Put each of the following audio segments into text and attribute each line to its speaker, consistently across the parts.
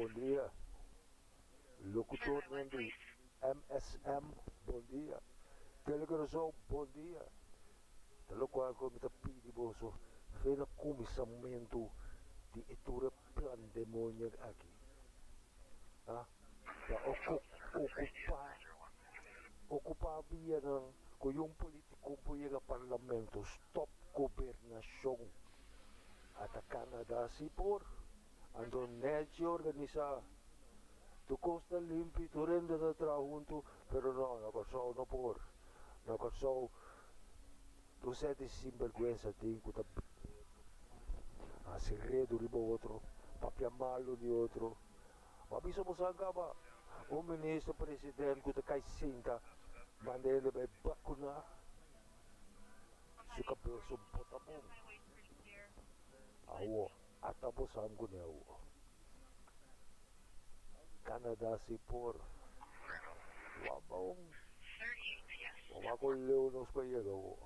Speaker 1: bom dia. Locutor
Speaker 2: Hello,
Speaker 1: do
Speaker 2: please.
Speaker 1: MSM, bom dia. Telegrafo, bom dia. Talo qual ko mita pidi boso. Fena comissamento di itura plan demonia aqui. Ah, da ocupar via ng kuyong politiko po yung parlamento stop gobernasyon at a Canada sipor andon necio organiza tu costa limpi tu rende da trahunto pero no corso no por no corso tu sete sinvergüenza tinco ta a segredo ribo outro papia malo di outro ma bisogna sagaba o ministro presidente que cai sinta mandele vai vacunar su cabeça um potabom awo atapos ang kunya awo Canada sipor wabong
Speaker 2: 38, yes.
Speaker 1: wamakol nos pa iya awo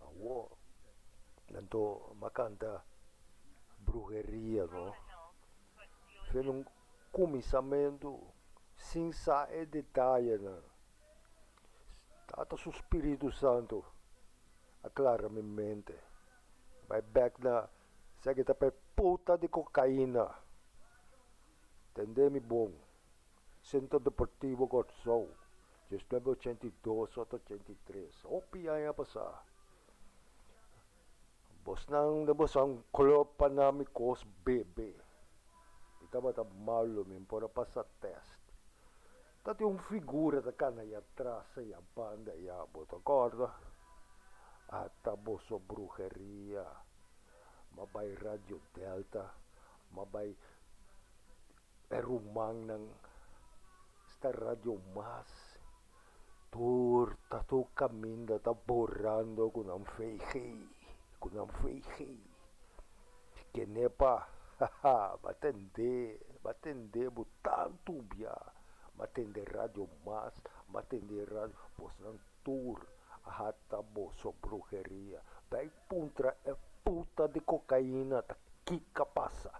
Speaker 1: awo nanto makanta brujeria no fez um comissamento sem sair detalhe na Tata su Espírito Santo aclara minha mente vai back na sa kita pa puta de cocaína entendemi bom Centro Deportivo Corsou 1982 83 opiaya pa sa bos ang club Panamicos BB kita ba ta malo min para passar test tati un figura da cana e atrás e a banda e a bota corda até bosso brujeria mabay Radio Delta mabay erumang ng sta Radio Mas tur tatu caminda ta borrando con un feijei que nepa haha batende butanto bia matende Radio Mas matende radio pos ng tour hata bosso brujeria dai puntra e puta de cocaína ta kika passa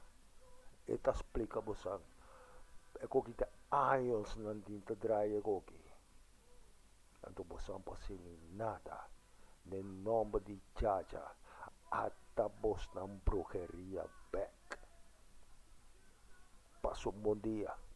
Speaker 1: e ta explica bosang e ko kita anos nandin ta draya koki nanto bosang pasini nada nel nome di Jaja hata boss ng brujeria back paso un buon dia